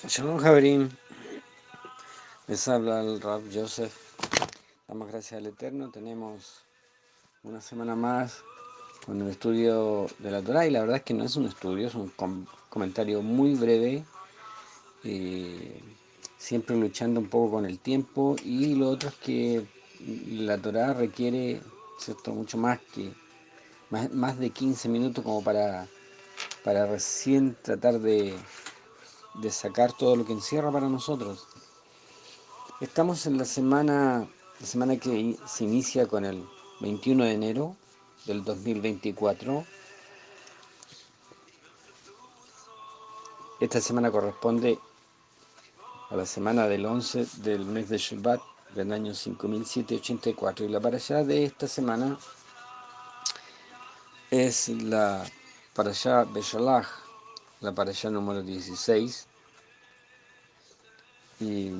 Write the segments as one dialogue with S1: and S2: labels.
S1: Shalom Javerín, les habla el Rab Joseph. Damos gracias al Eterno. Tenemos una semana más con el estudio de la Torah y la verdad es que no es un estudio, es un comentario muy breve, siempre luchando un poco con el tiempo, y lo otro es que la Torah requiere, ¿cierto?, mucho más que más de 15 minutos como para recién tratar de sacar todo lo que encierra para nosotros. Estamos en la semana que se inicia con el 21 de enero del 2024. Esta semana corresponde a la semana del 11 del mes de Shevat del año 5784. Y la parashá de esta semana es la parashá Beshalach, la parashá número 16. Y,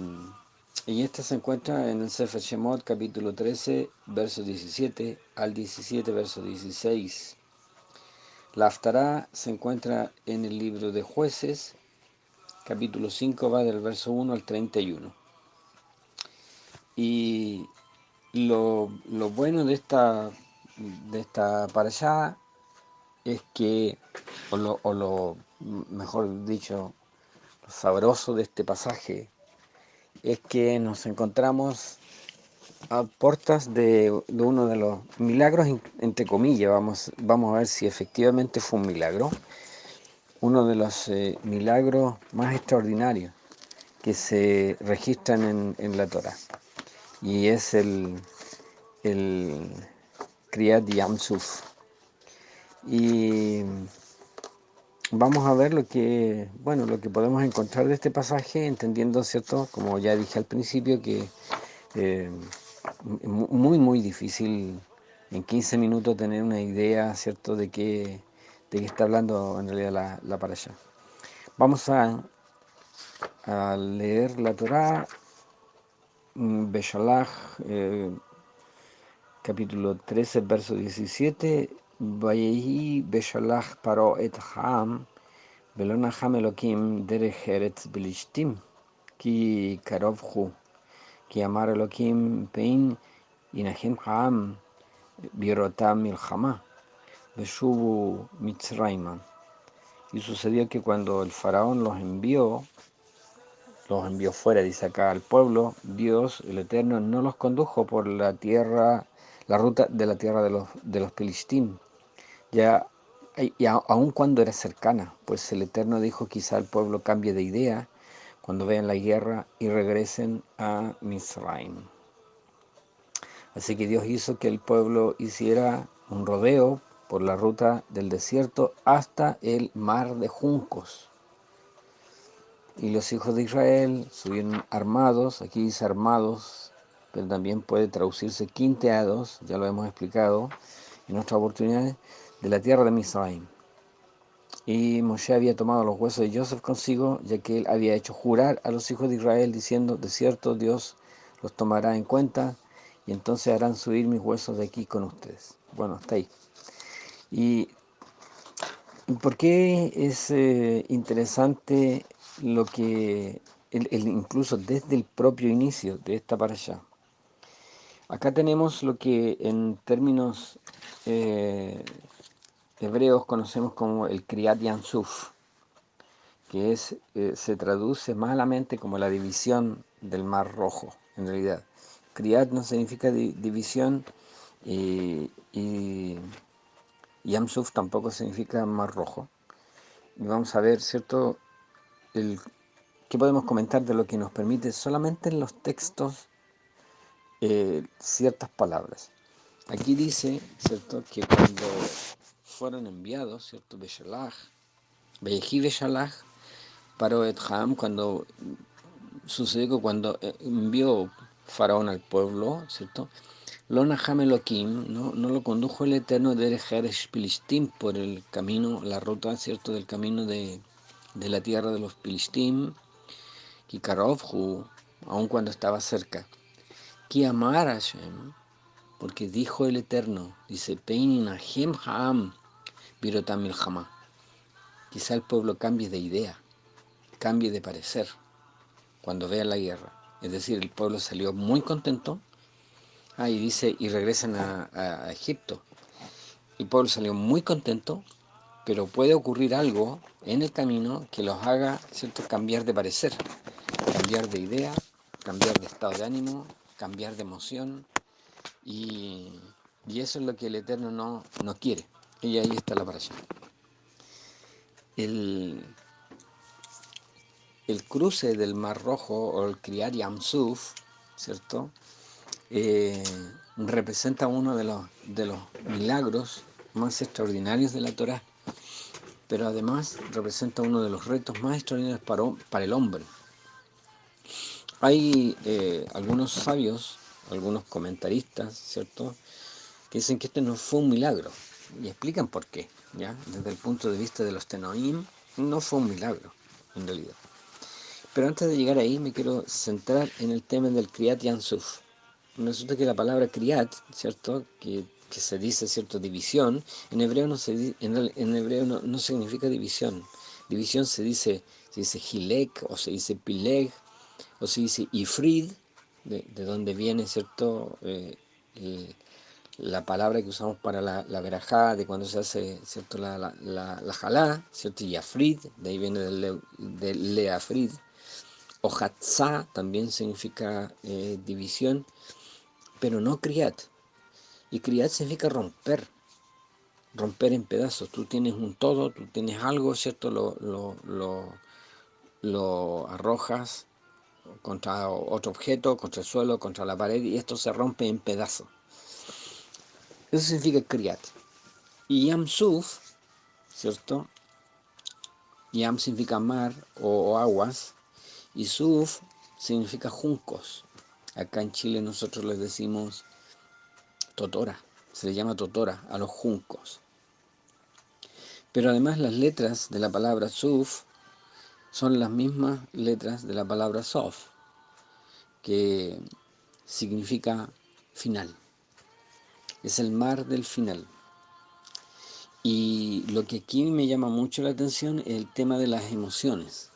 S1: y esta se encuentra en el Sefer Shemot, capítulo 13, verso 17 al 17, verso 16. La Haftará se encuentra en el libro de Jueces, capítulo 5, va del verso 1 al 31. Y lo bueno de esta parashá es que, o lo mejor dicho, lo sabroso de este pasaje, es que nos encontramos a puertas de uno de los milagros, entre comillas. Vamos a ver si efectivamente fue un milagro, uno de los milagros más extraordinarios que se registran en la Torah, y es el Kriyat Yamsuf. Y vamos a ver lo que podemos encontrar de este pasaje, entendiendo, ¿cierto?, como ya dije al principio, que eh, muy difícil en 15 minutos tener una idea, ¿cierto?, de qué está hablando en realidad la parasha. Vamos a leer la Torah, Beshalach, capítulo 13, verso 17. Vayehi Beshalach paro et Ham, ולא נחם אלוקים דרך ארץ פלישתים, כי קרוב הוא. כי אמר אלוקים פן ינחם העם בראותם מלחמה, ושובו מצרימה. Y sucedió que cuando el faraón los envió fuera, dice acá, al pueblo, Dios, el Eterno, no los condujo por la ruta de la tierra de los Filistín, ya, y aun cuando era cercana, pues el Eterno dijo: quizá el pueblo cambie de idea cuando vean la guerra y regresen a Misraim. Así que Dios hizo que el pueblo hiciera un rodeo por la ruta del desierto hasta el mar de juncos. Y los hijos de Israel subieron armados, aquí dice armados, pero también puede traducirse quinteados, ya lo hemos explicado en otras oportunidades, de la tierra de Misraim. Y Moshe había tomado los huesos de Joseph consigo, ya que él había hecho jurar a los hijos de Israel, diciendo: de cierto Dios los tomará en cuenta, y entonces harán subir mis huesos de aquí con ustedes. Bueno, hasta ahí. ¿Y por qué es interesante lo que, incluso desde el propio inicio de esta parasha? Acá tenemos lo que en términos eh, hebreos conocemos como el Kriyat Yansuf, que se traduce malamente como la división del Mar Rojo, en realidad. Kriyat no significa división, y Yamsuf tampoco significa Mar Rojo. Y vamos a ver, ¿cierto?, qué podemos comentar de lo que nos permite solamente en los textos ciertas palabras. Aquí dice, ¿cierto?, que cuando fueron enviados, ¿cierto?, Beshalach, Veyehi Beshalach, Paro et Ham, cuando sucedió que cuando envió Faraón al pueblo, ¿cierto?, Lo Naham Elohim, no lo condujo el Eterno de Erejeres Pilistim por el camino, la ruta, ¿cierto?, del camino de la tierra de los Pilistim, Kikarovhu, aun cuando estaba cerca. Ki amar Hashem, porque dijo el Eterno, dice: Peinin Ahem Haam, Virotam Milchama. Quizá el pueblo cambie de idea cambie de parecer cuando vea la guerra. Es decir, el pueblo salió muy contento. Y dice, y regresan a Egipto. El pueblo salió muy contento, pero puede ocurrir algo en el camino que los haga, ¿cierto?, cambiar de parecer, cambiar de idea, cambiar de estado de ánimo, cambiar de emoción, y, y eso es lo que el Eterno no quiere. Y ahí está la parasha. El, el cruce del Mar Rojo, o el Kriyat Yam-Suf, ¿cierto?, eh, representa uno de los milagros más extraordinarios de la Torá, pero además representa uno de los retos más extraordinarios para el hombre. Hay algunos sabios, algunos comentaristas, ¿cierto?, que dicen que este no fue un milagro, y explican por qué, ¿ya? Desde el punto de vista de los Tenoim, no fue un milagro, en realidad. Pero antes de llegar ahí, me quiero centrar en el tema del Kriyat Yam-Suf. Resulta que la palabra Kriyat, ¿cierto?, que se dice, ¿cierto?, división, en hebreo en hebreo no significa división. División se dice Hilek, o se dice Pileg, o se dice Ifrid, de donde viene, ¿cierto?, la palabra que usamos para la verajá, de cuando se hace, ¿cierto?, la jalá, ¿cierto?, y Afrid, de ahí viene del Leafrid. O Hatzá también significa división, pero no Kriyat. Y Kriyat significa romper en pedazos. Tú tienes un todo, tú tienes algo, ¿cierto? Lo arrojas contra otro objeto, contra el suelo, contra la pared, y esto se rompe en pedazos. Eso significa Kriyat. Y Yam Suf, ¿cierto? Yam significa mar o aguas, y Suf significa juncos. Acá en Chile nosotros les decimos totora, se le llama totora a los juncos. Pero además las letras de la palabra Suf son las mismas letras de la palabra Sof, que significa final. Es el mar del final. Y lo que aquí me llama mucho la atención es el tema de las emociones.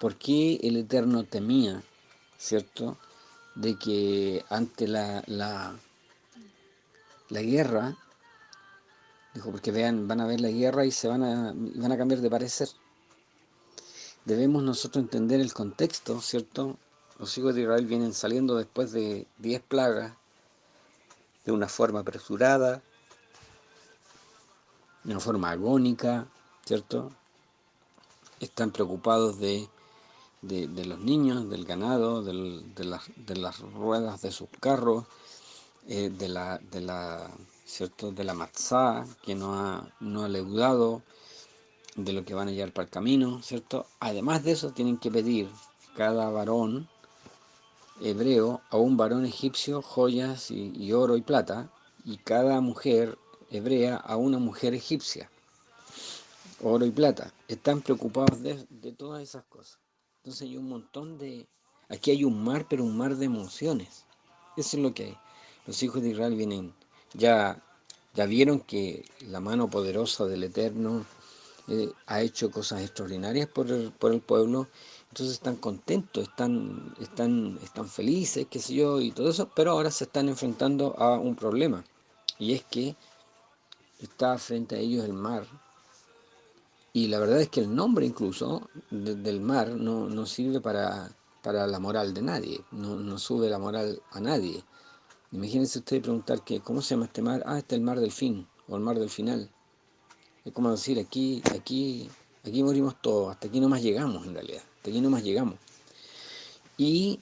S1: ¿Por qué el Eterno temía, cierto?, de que ante la guerra, dijo, porque van a ver la guerra y van a cambiar de parecer. Debemos nosotros entender el contexto, ¿cierto? Los hijos de Israel vienen saliendo después de 10 plagas, de una forma apresurada, de una forma agónica, ¿cierto? Están preocupados de los niños, del ganado, de las ruedas de sus carros, ¿cierto?, de la matzá que no ha leudado, de lo que van a llevar para el camino, ¿cierto? Además de eso, tienen que pedir cada varón hebreo a un varón egipcio joyas y oro y plata, y cada mujer hebrea a una mujer egipcia, oro y plata. Están preocupados de todas esas cosas. Entonces hay un montón aquí hay un mar, pero un mar de emociones. Eso es lo que hay. Los hijos de Israel ya vieron que la mano poderosa del Eterno ha hecho cosas extraordinarias por el pueblo. Entonces están contentos, están felices, qué sé yo, y todo eso, pero ahora se están enfrentando a un problema, y es que está frente a ellos el mar, y la verdad es que el nombre incluso del mar no sirve para la moral de nadie, no sube la moral a nadie. Imagínense ustedes preguntar ¿cómo se llama este mar? Este es el mar del fin, o el mar del final. Es como decir, aquí morimos todos, hasta aquí nomás llegamos en realidad, hasta aquí nomás llegamos. Y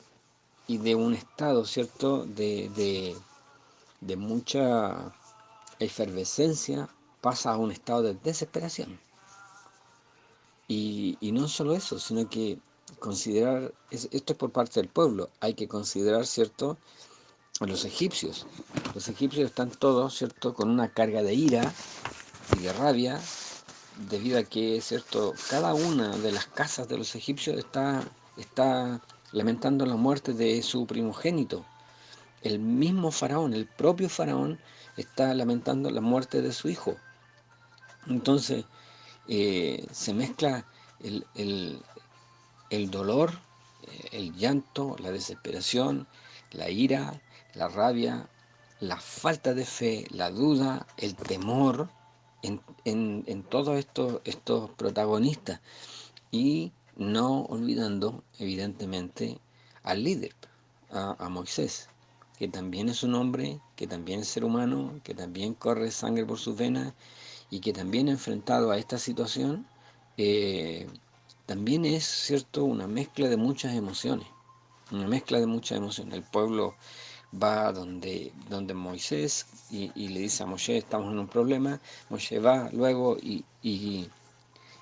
S1: de un estado, ¿cierto?, de mucha efervescencia, pasa a un estado de desesperación. Y no solo eso, sino que considerar, esto es por parte del pueblo, hay que considerar, ¿cierto?, a los egipcios. Los egipcios están todos, ¿cierto?, con una carga de ira y de rabia, debido a que, ¿cierto?, cada una de las casas de los egipcios está lamentando la muerte de su primogénito. El mismo faraón, el propio faraón, está lamentando la muerte de su hijo. Entonces, se mezcla el dolor, el llanto, la desesperación, la ira, la rabia, la falta de fe, la duda, el temor en todos estos protagonistas. Y no olvidando, evidentemente, al líder, a Moisés, que también es un hombre, que también es ser humano, que también corre sangre por sus venas y que también enfrentado a esta situación, eh, también es, cierto, una mezcla de muchas emociones, una mezcla de muchas emociones. El pueblo va donde Moisés y le dice a Moisés, estamos en un problema. Moisés va luego y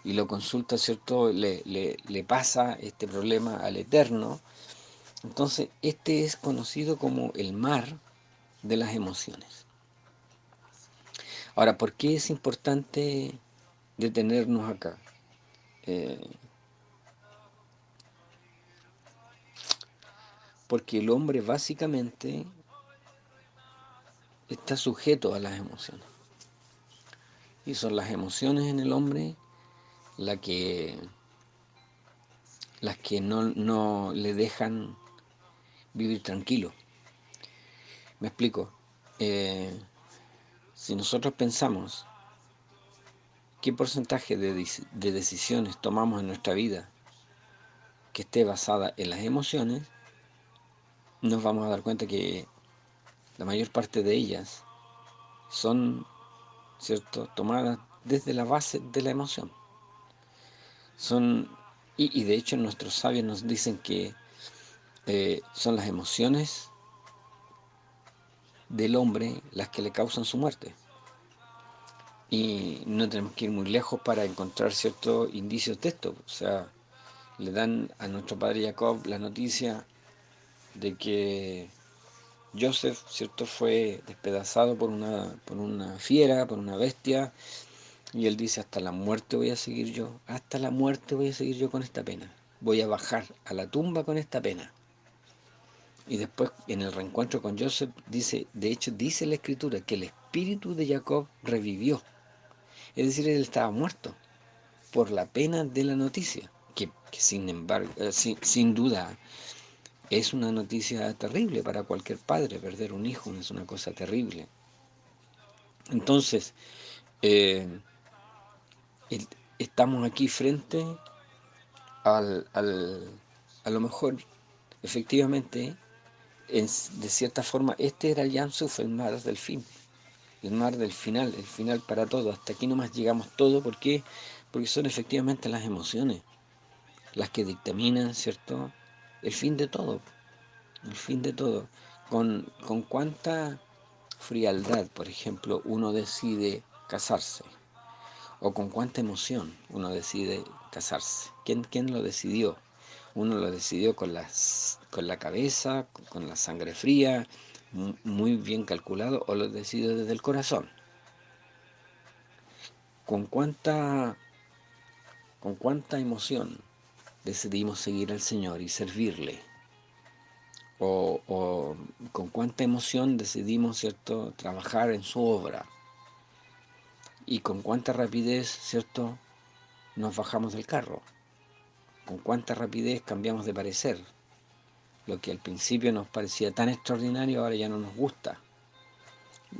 S1: lo consulta, ¿cierto? Le pasa este problema al Eterno. Entonces, este es conocido como el mar de las emociones. Ahora, ¿por qué es importante detenernos acá? Eh, Porque el hombre básicamente está sujeto a las emociones. Y son las emociones en el hombre la que, las que no le dejan vivir tranquilo. Me explico. Eh, si nosotros pensamos qué porcentaje de decisiones tomamos en nuestra vida que esté basada en las emociones, nos vamos a dar cuenta que la mayor parte de ellas son, ¿cierto?, tomadas desde la base de la emoción. Son, y de hecho nuestros sabios nos dicen que son las emociones del hombre las que le causan su muerte. Y no tenemos que ir muy lejos para encontrar ciertos indicios de esto. O sea, le dan a nuestro padre Jacob la noticia de que Joseph, ¿cierto?, fue despedazado por una fiera, por una bestia, y él dice, hasta la muerte voy a seguir yo, hasta la muerte voy a seguir yo con esta pena, voy a bajar a la tumba con esta pena. Y después, en el reencuentro con Joseph, dice, de hecho, dice la escritura que el espíritu de Jacob revivió, es decir, él estaba muerto por la pena de la noticia, que sin embargo, sin duda, es una noticia terrible para cualquier padre. Perder un hijo es una cosa terrible. Entonces, eh, estamos aquí frente a lo mejor, efectivamente, de cierta forma, este era el Yamsuf, el mar del fin, el mar del final, el final para todo. Hasta aquí nomás llegamos todo. ¿Por qué? Porque son efectivamente las emociones las que dictaminan, ¿cierto?, el fin de todo, el fin de todo. Con cuánta frialdad, por ejemplo, uno decide casarse, o con cuánta emoción uno decide casarse. ¿Quién lo decidió? Uno lo decidió con la cabeza, con la sangre fría, muy bien calculado, o lo decidió desde el corazón. ¿Con cuánta emoción decidimos seguir al Señor y servirle? O con cuánta emoción decidimos, ¿cierto?, trabajar en su obra, y con cuánta rapidez, ¿cierto?, nos bajamos del carro, con cuánta rapidez cambiamos de parecer. Lo que al principio nos parecía tan extraordinario ahora ya no nos gusta.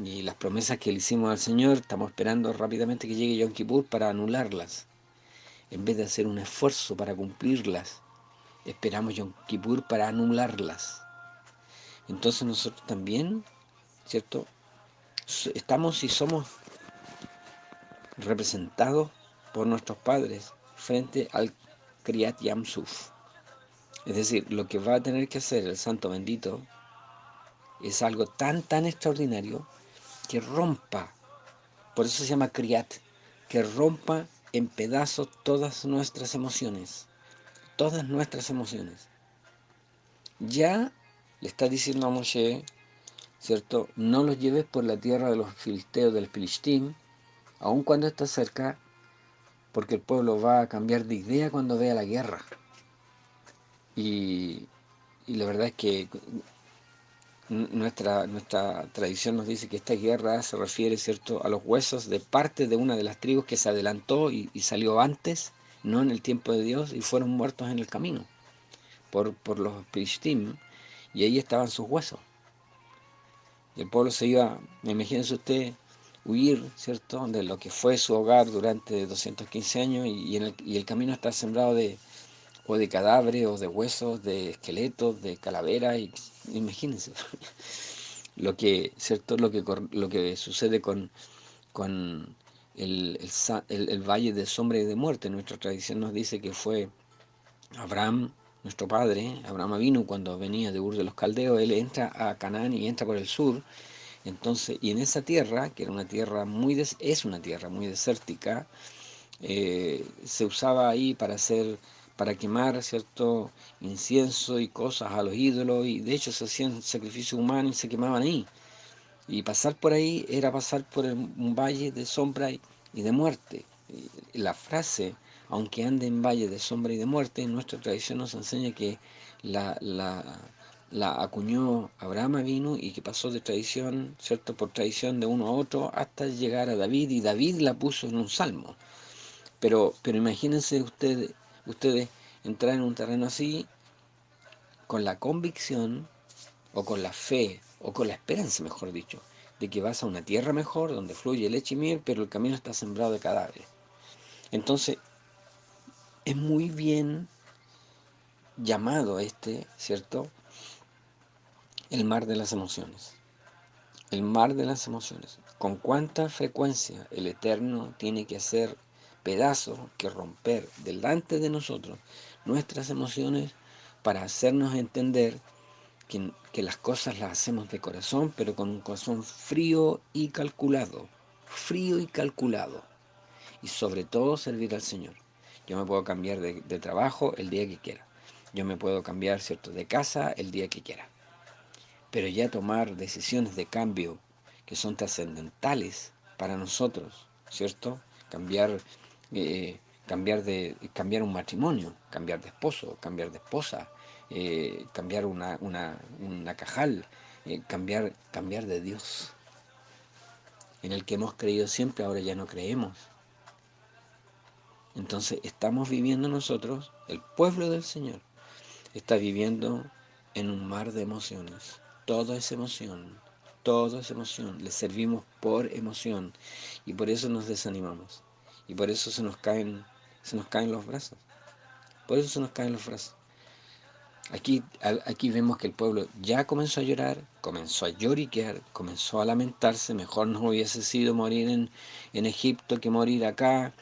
S1: Y las promesas que le hicimos al Señor, estamos esperando rápidamente que llegue Yom Kippur para anularlas. En vez de hacer un esfuerzo para cumplirlas, esperamos Yom Kippur para anularlas. Entonces nosotros también, ¿cierto?, estamos y somos representados por nuestros padres frente al Kriyat Yamsuf. Es decir, lo que va a tener que hacer el Santo Bendito es algo tan extraordinario que rompa, por eso se llama Kriyat, que rompa en pedazos todas nuestras emociones, todas nuestras emociones. Ya le está diciendo a Moshe, ¿cierto?, no los lleves por la tierra de los filisteos del Filistín, aun cuando está cerca, porque el pueblo va a cambiar de idea cuando vea la guerra. Y, y la verdad es que nuestra tradición nos dice que esta guerra se refiere, ¿cierto?, a los huesos de parte de una de las tribus que se adelantó y salió antes no en el tiempo de Dios, y fueron muertos en el camino por los Filistim, y ahí estaban sus huesos. Y el pueblo se iba, imagínense usted, huir, ¿cierto?, de lo que fue su hogar durante 215 años, y el camino está sembrado o de cadáveres, o de huesos, de esqueletos, de calaveras, y imagínense lo que, ¿cierto?, lo que sucede con el valle de sombra y de muerte. Nuestra tradición nos dice que fue Abraham, nuestro padre. Abraham vino cuando venía de Ur de los Caldeos, él entra a Canaán y entra por el sur. Entonces, y en esa tierra, que era una tierra es una tierra muy desértica, se usaba ahí para quemar, ¿cierto?, incienso y cosas a los ídolos, y de hecho se hacían sacrificios humanos y se quemaban ahí. Y pasar por ahí era pasar por un valle de sombra y de muerte. Y la frase, aunque ande en valle de sombra y de muerte, en nuestra tradición nos enseña que la, la, la acuñó Abraham vino, y que pasó de tradición, ¿cierto?, por tradición de uno a otro hasta llegar a David, y David la puso en un salmo. Pero imagínense ustedes entrar en un terreno así con la convicción, o con la fe, o con la esperanza, mejor dicho, de que vas a una tierra mejor, donde fluye leche y miel, pero el camino está sembrado de cadáveres. Entonces, es muy bien llamado ¿cierto?, el mar de las emociones. El mar de las emociones. Con cuánta frecuencia el Eterno tiene que hacer pedazos, que romper delante de nosotros nuestras emociones, para hacernos entender que las cosas las hacemos de corazón, pero con un corazón frío y calculado. Frío y calculado. Y sobre todo servir al Señor. Yo me puedo cambiar de trabajo el día que quiera. Yo me puedo cambiar, ¿cierto?, de casa el día que quiera. Pero ya tomar decisiones de cambio que son trascendentales para nosotros, ¿cierto? Cambiar, cambiar un matrimonio, cambiar de esposo, cambiar de esposa, cambiar una cajal, cambiar de Dios, en el que hemos creído siempre, ahora ya no creemos. Entonces estamos viviendo nosotros, el pueblo del Señor, está viviendo en un mar de emociones. Todo es emoción, todo es emoción. Le servimos por emoción, y por eso nos desanimamos, y por eso se nos caen los brazos. Por eso se nos caen los brazos. Aquí vemos que el pueblo ya comenzó a llorar, comenzó a lloriquear, comenzó a lamentarse. Mejor nos hubiese sido morir en Egipto que morir acá.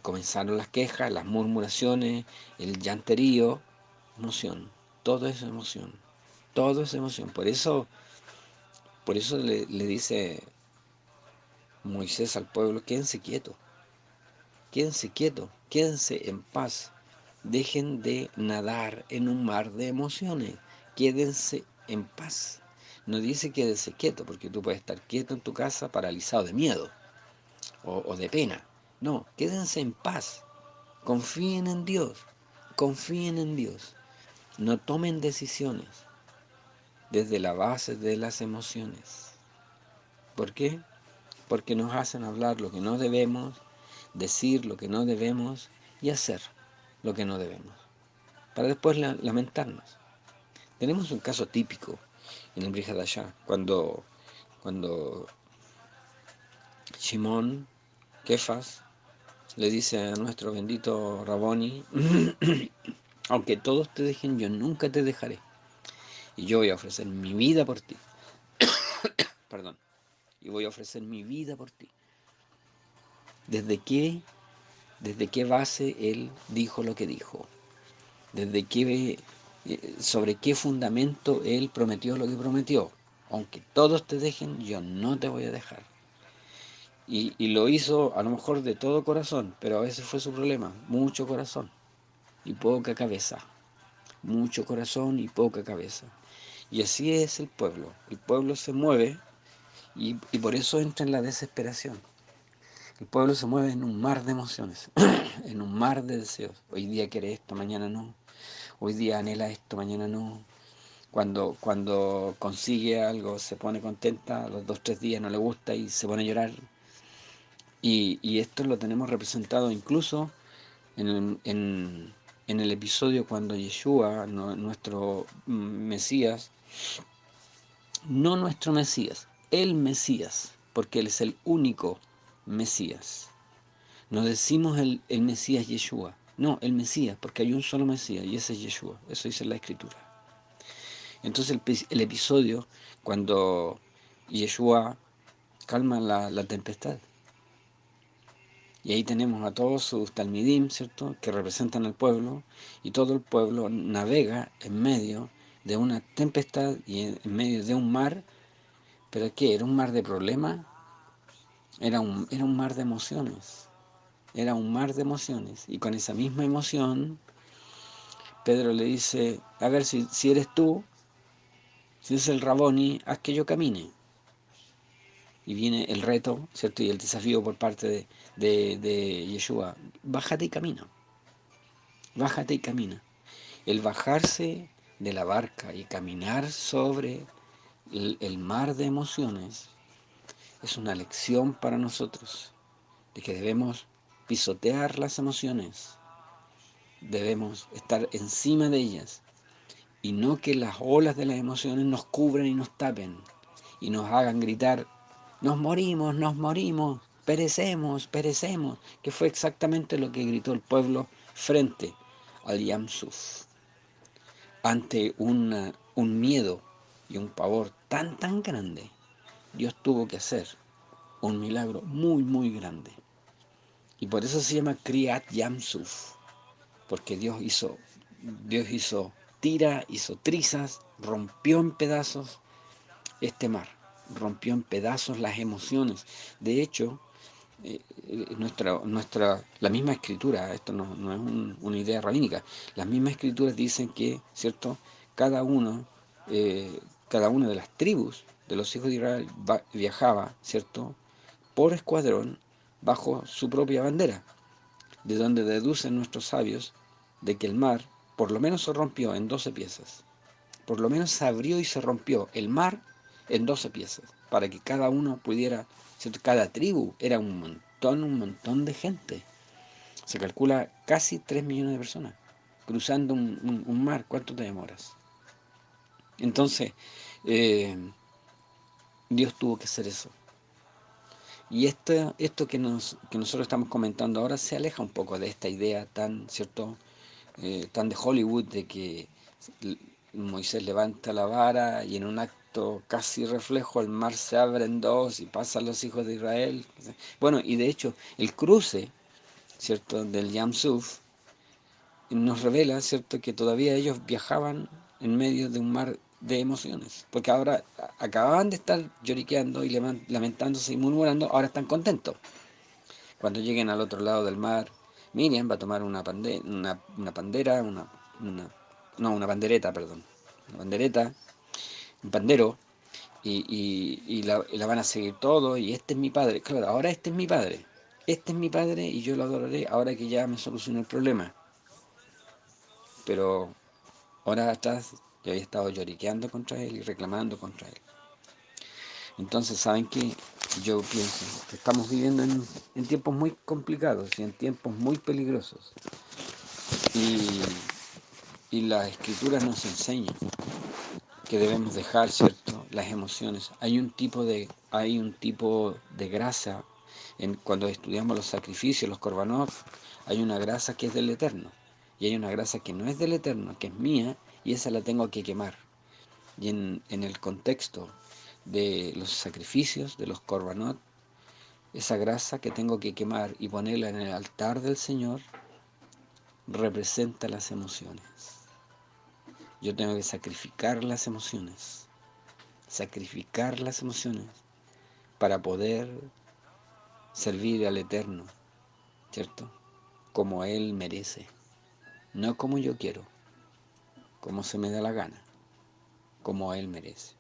S1: Comenzaron las quejas, las murmuraciones, el llanterío. Emoción, todo es emoción, todo es emoción. Por eso le dice Moisés al pueblo: quédense en paz, dejen de nadar en un mar de emociones, quédense en paz. No dice quédense quieto, porque tú puedes estar quieto en tu casa paralizado de miedo o de pena. No, quédense en paz, confíen en Dios, confíen en Dios. No tomen decisiones desde la base de las emociones. ¿Por qué? Porque nos hacen hablar lo que no debemos, decir lo que no debemos y hacer lo que no debemos, para después lamentarnos. Tenemos un caso típico en el Brit Hadashah, cuando Shimon Kefas le dice a nuestro bendito Raboni: aunque todos te dejen, yo nunca te dejaré, y yo voy a ofrecer mi vida por ti. Perdón. Y voy a ofrecer mi vida por ti. ¿Desde qué, desde qué base él dijo lo que dijo? ¿Sobre qué fundamento él prometió lo que prometió? Aunque todos te dejen, yo no te voy a dejar. Y lo hizo a lo mejor de todo corazón, pero a veces fue su problema: mucho corazón y poca cabeza. Mucho corazón y poca cabeza. Y así es el pueblo. El pueblo se mueve, y por eso entra en la desesperación. El pueblo se mueve en un mar de emociones, en un mar de deseos. Hoy día quiere esto, mañana no. Hoy día anhela esto, mañana no. Cuando consigue algo se pone contenta, a los 2 o 3 días no le gusta y se pone a llorar. Y esto lo tenemos representado incluso En el episodio cuando Yeshua, nuestro Mesías, no nuestro Mesías, el Mesías, porque Él es el único Mesías. No decimos el Mesías Yeshua, no, el Mesías, porque hay un solo Mesías y ese es Yeshua, eso dice la Escritura. Entonces el episodio cuando Yeshua calma la tempestad. Y ahí tenemos a todos sus talmidim, ¿cierto?, que representan al pueblo, y todo el pueblo navega en medio de una tempestad y en medio de un mar. ¿Pero qué? ¿Era un mar de problemas? Era un mar de emociones. Era un mar de emociones. Y con esa misma emoción, Pedro le dice, a ver, si eres tú, si es el Raboni, haz que yo camine. Y viene el reto, ¿cierto? Y el desafío por parte de Yeshua. Bájate y camina. Bájate y camina. El bajarse de la barca y caminar sobre el mar de emociones es una lección para nosotros, de que debemos pisotear las emociones, debemos estar encima de ellas, y no que las olas de las emociones nos cubran y nos tapen, y nos hagan gritar, nos morimos, perecemos, perecemos, que fue exactamente lo que gritó el pueblo frente al Yam Suf. Ante un miedo y un pavor tan grande, Dios tuvo que hacer un milagro muy grande. Y por eso se llama Kriyat Yamsuf, porque Dios hizo tira, hizo trizas, rompió en pedazos este mar, rompió en pedazos las emociones. De hecho, la misma escritura, esto no es una idea rabínica, las mismas escrituras dicen que, ¿cierto? Cada uno, cada una de las tribus de los hijos de Israel viajaba, ¿cierto?, por escuadrón bajo su propia bandera, de donde deducen nuestros sabios de que el mar por lo menos se rompió en 12 piezas, por lo menos se abrió y se rompió el mar en 12 piezas, para que cada uno pudiera, ¿cierto? Cada tribu era un montón de gente. Se calcula casi 3 millones de personas cruzando un mar. ¿Cuánto te demoras? Entonces, eh, Dios tuvo que hacer eso. Y esto que nosotros estamos comentando ahora se aleja un poco de esta idea tan, ¿cierto?, tan de Hollywood, de que Moisés levanta la vara y en un acto casi reflejo el mar se abre en dos y pasan los hijos de Israel. Bueno, y de hecho el cruce, ¿cierto?, del Yam Suf nos revela, ¿cierto?, que todavía ellos viajaban en medio de un mar de emociones, porque ahora acababan de estar lloriqueando y lamentándose y murmurando, ahora están contentos. Cuando lleguen al otro lado del mar, Miriam va a tomar una pandera, una pandereta, perdón, una pandereta, un pandero, y la van a seguir todos, y este es mi padre. Claro, ahora este es mi padre y yo lo adoraré ahora que ya me solucionó el problema. Pero horas atrás yo había estado lloriqueando contra él y reclamando contra él. Entonces, ¿saben qué? Yo pienso que estamos viviendo en tiempos muy complicados y en tiempos muy peligrosos. Y, y las escrituras nos enseñan que debemos dejar, ¿cierto?, las emociones. Hay un tipo de grasa, cuando estudiamos los sacrificios, los korbanot, hay una grasa que es del Eterno. Y hay una grasa que no es del Eterno, que es mía, y esa la tengo que quemar. Y en el contexto de los sacrificios, de los korbanot, esa grasa que tengo que quemar y ponerla en el altar del Señor representa las emociones. Yo tengo que sacrificar las emociones para poder servir al Eterno, ¿cierto? Como Él merece, no como yo quiero, como se me da la gana, como Él merece.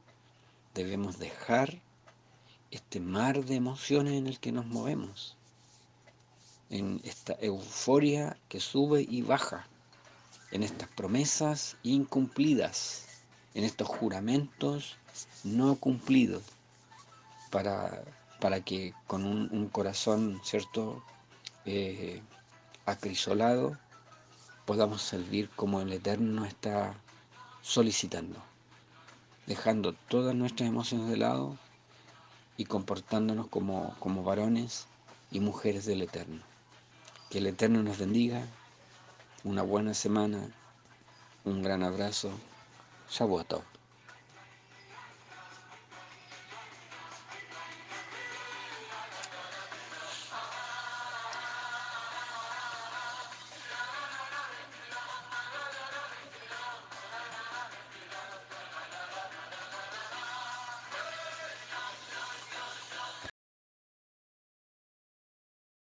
S1: Debemos dejar este mar de emociones en el que nos movemos, en esta euforia que sube y baja, en estas promesas incumplidas, en estos juramentos no cumplidos, para, para que con un corazón, ¿cierto?, acrisolado, podamos servir como el Eterno nos está solicitando, dejando todas nuestras emociones de lado y comportándonos como varones y mujeres del Eterno. Que el Eterno nos bendiga, una buena semana, un gran abrazo, Shavuot Tov.